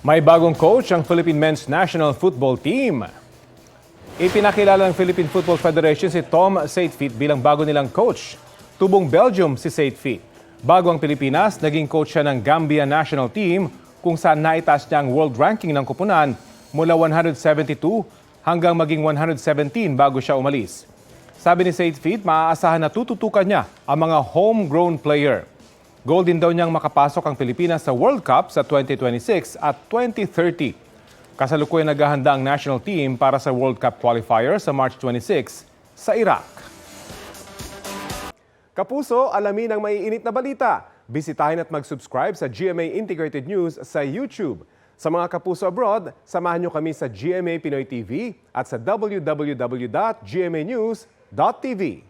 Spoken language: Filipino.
May bagong coach ang Philippine Men's National Football Team. Ipinakilala ng Philippine Football Federation si Tom Saintfiet bilang bago nilang coach. Tubong Belgium si Saintfiet. Bago ang Pilipinas, naging coach siya ng Gambia National Team kung saan naitaas niya ang world ranking ng koponan mula 172 hanggang maging 117 bago siya umalis. Sabi ni Saintfiet, maaasahan na tututukan niya ang mga homegrown player. Goal din daw niyang makapasok ang Pilipinas sa World Cup sa 2026 at 2030. Kasalukuyan naghahanda ang national team para sa World Cup qualifier sa March 26 sa Iraq. Kapuso, alamin ang maiinit na balita. Bisitahin at mag-subscribe sa GMA Integrated News sa YouTube. Sa mga kapuso abroad, samahan niyo kami sa GMA Pinoy TV at sa www.gmanews.tv.